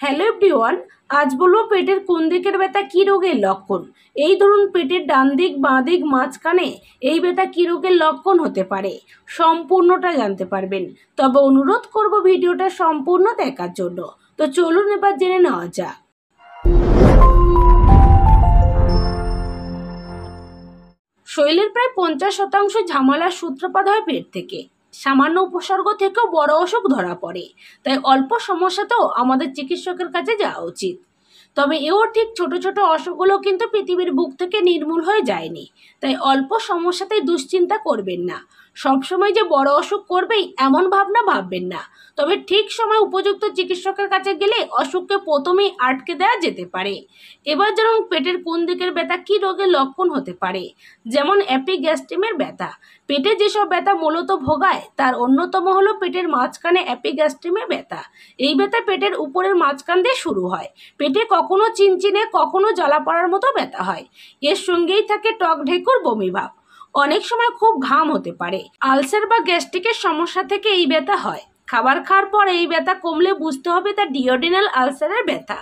Hello everyone, আজ বলবো পেটের কোন দিকের ব্যথা কী রোগের লক্ষণ। এই ধরুন পেটের ডান দিক বাঁ দিক মাঝখানে এই ব্যথা কী রোগের লক্ষণ হতে পারে, সম্পূর্ণটা জানতে পারবেন। তবে অনুরোধ করব ভিডিওটা সম্পূর্ণ দেখার জন্য। তো চলুন এবার জেনে নেওয়া যাক। শরীরের প্রায় 50% ঝামেলার সূত্রপাত হয় পেট থেকে। সামান্য উপসর্গ থেকেও বড় অসুখ ধরা পড়ে, তাই অল্প সমস্যাতেও আমাদের চিকিৎসকের কাছে যাওয়া উচিত। তবে এও ঠিক, ছোট ছোট অসুখগুলো কিন্তু পৃথিবীর বুক থেকে নির্মূল হয়ে যায়নি, তাই অল্প সমস্যাতেই দুশ্চিন্তা করবেন না। সবসময় যে বড় অসুখ করবেই এমন ভাবনা ভাববেন না। তবে ঠিক সময় উপযুক্ত চিকিৎসকের কাছে গেলে অসুখকে প্রথমেই আটকে দেওয়া যেতে পারে। এবার যেমন পেটের কোন দিকের ব্যথা কী রোগের লক্ষণ হতে পারে, যেমন অ্যাপিগ্যাস্ট্রিমের ব্যথা। পেটে যেসব ব্যথা মূলত ভোগায় তার অন্যতম হলো পেটের মাঝখানে অ্যাপিগ্যাস্ট্রিমের ব্যথা। এই ব্যথা পেটের উপরের মাঝখান দিয়ে শুরু হয়। পেটে কখনো চিনচিনে কখনো জ্বালা পড়ার মতো ব্যথা হয়। এর সঙ্গেই থাকে টক ঢেকুর বমি ভাব। অনেক সময় খুব ঘাম হতে পারে। আলসার বা গ্যাস্ট্রিকের সমস্যা থেকে এই ব্যথা হয়। খাবার খাওয়ার পর এই ব্যথা কমলে বুঝতে হবে তা ডিওডিনাল আলসারের ব্যথা,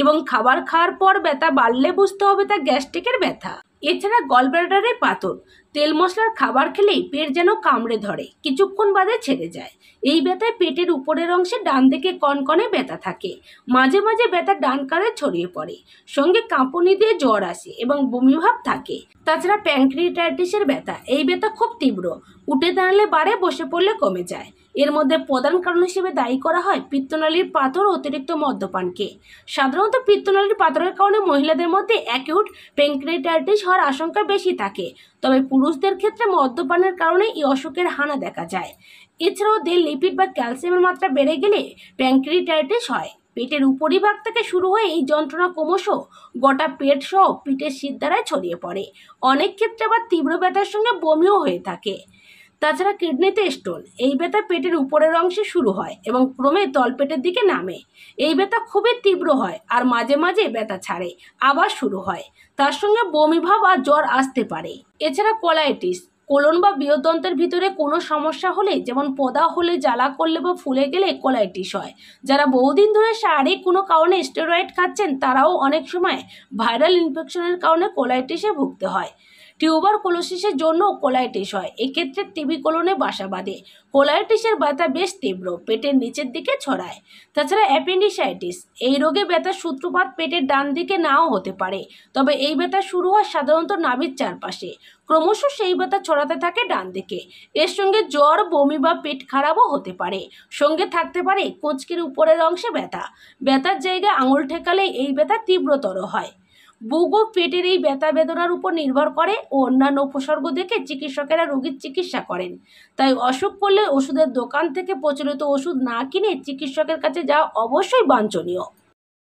এবং খাবার খাওয়ার পর ব্যথা বাড়লে বুঝতে হবে তা গ্যাস্ট্রিকের ব্যথা। এছাড়া গলব্লাডারে পাথর, তেল মশলার খাবার খেলেই পেট যেন কামড়ে ধরে, কিছুক্ষণ বাদে ছেড়ে যায়। এই ব্যথায় পেটের উপরের অংশে ডান দিকে কনকনে ব্যথা থাকে। মাঝে মাঝে ব্যথা ডান কাঁধে ছড়িয়ে পড়ে, সঙ্গে কাঁপুনি দিয়ে জ্বর আসে এবং বমিভাব থাকে। তাছাড়া প্যানক্রিয়াটাইটিসের ব্যথা, এই ব্যথা খুব তীব্র, উঠে দাঁড়ালে বাড়ে, বসে পড়লে কমে যায়। এর মধ্যে প্রধান কারণ হিসেবে দায়ী করা হয় পিত্তনালীর পাথর, অতিরিক্ত মদ্যপানকে। সাধারণত পিত্তনালীর পাথরের কারণে মহিলাদের মধ্যে অ্যাকিউট প্যানক্রিয়াটাইটিস হওয়ার আশঙ্কা বেশি থাকে, তবে পুরুষদের ক্ষেত্রে মদ্যপানের কারণে এই অসুখের হানা দেখা যায়। এছাড়াও দেহে লিপিড বা ক্যালসিয়ামের মাত্রা বেড়ে গেলে প্যানক্রিয়াটাইটিস হয়। পেটের উপরিভাগ থেকে শুরু হয়ে এই যন্ত্রণা ক্রমশ গোটা পেট সহ পিঠের শিরদাঁড়ায় ছড়িয়ে পড়ে। অনেক ক্ষেত্রে আবার তীব্র ব্যথার সঙ্গে বমিও হয়ে থাকে। তাছাড়া কিডনিতে স্টোন, এই ব্যথা পেটের উপরের অংশে শুরু হয় এবং ক্রমে তলপেটের দিকে নামে। এই ব্যথা খুবই তীব্র হয় আর মাঝে মাঝে ব্যথা ছাড়ে, আবার শুরু হয়। তার সঙ্গে বমিভাব আর জ্বর আসতে পারে। এছাড়া কোলাইটিস, কোলন বা বৃহদন্তের ভিতরে কোনো সমস্যা হলে, যেমন পোদা হলে, জ্বালা করলে বা ফুলে গেলে কোলাইটিস হয়। যারা বহুদিন ধরে শারীরিক কোনো কারণে স্টেরয়েড খাচ্ছেন তারাও অনেক সময় ভাইরাল ইনফেকশনের কারণে কোলাইটিসে ভুগতে হয়। টিউবারকুলোসিসের জন্য কোলাইটিস হয়। এক্ষেত্রে টিবি কোলনে বাসা বাঁধে। কোলাইটিসের ব্যথা বেশ তীব্র, পেটের নিচের দিকে ছড়ায়। তাছাড়া অ্যাপেন্ডিসাইটিস, এই রোগে ব্যথার সূত্রপাত পেটের ডান দিকে নাও হতে পারে, তবে এই ব্যথা শুরু হয় সাধারণত নাভির চারপাশে। ক্রমশ সেই ব্যথা ছড়াতে থাকে ডান দিকে। এর সঙ্গে জ্বর, বমি বা পেট খারাপও হতে পারে। সঙ্গে থাকতে পারে কোঁচকির উপরের অংশে ব্যথা। ব্যথার জায়গায় আঙুল ঠেকালে এই ব্যথা তীব্রতর হয়। বুক ও পেটের এই ব্যথা বেদনার উপর নির্ভর করে ও অন্যান্য উপসর্গ দেখে চিকিৎসকেরা রোগীর চিকিৎসা করেন। তাই অসুখ করলে ওষুধের দোকান থেকে প্রচলিত ওষুধ না কিনে চিকিৎসকের কাছে যাওয়া অবশ্যই বাঞ্ছনীয়।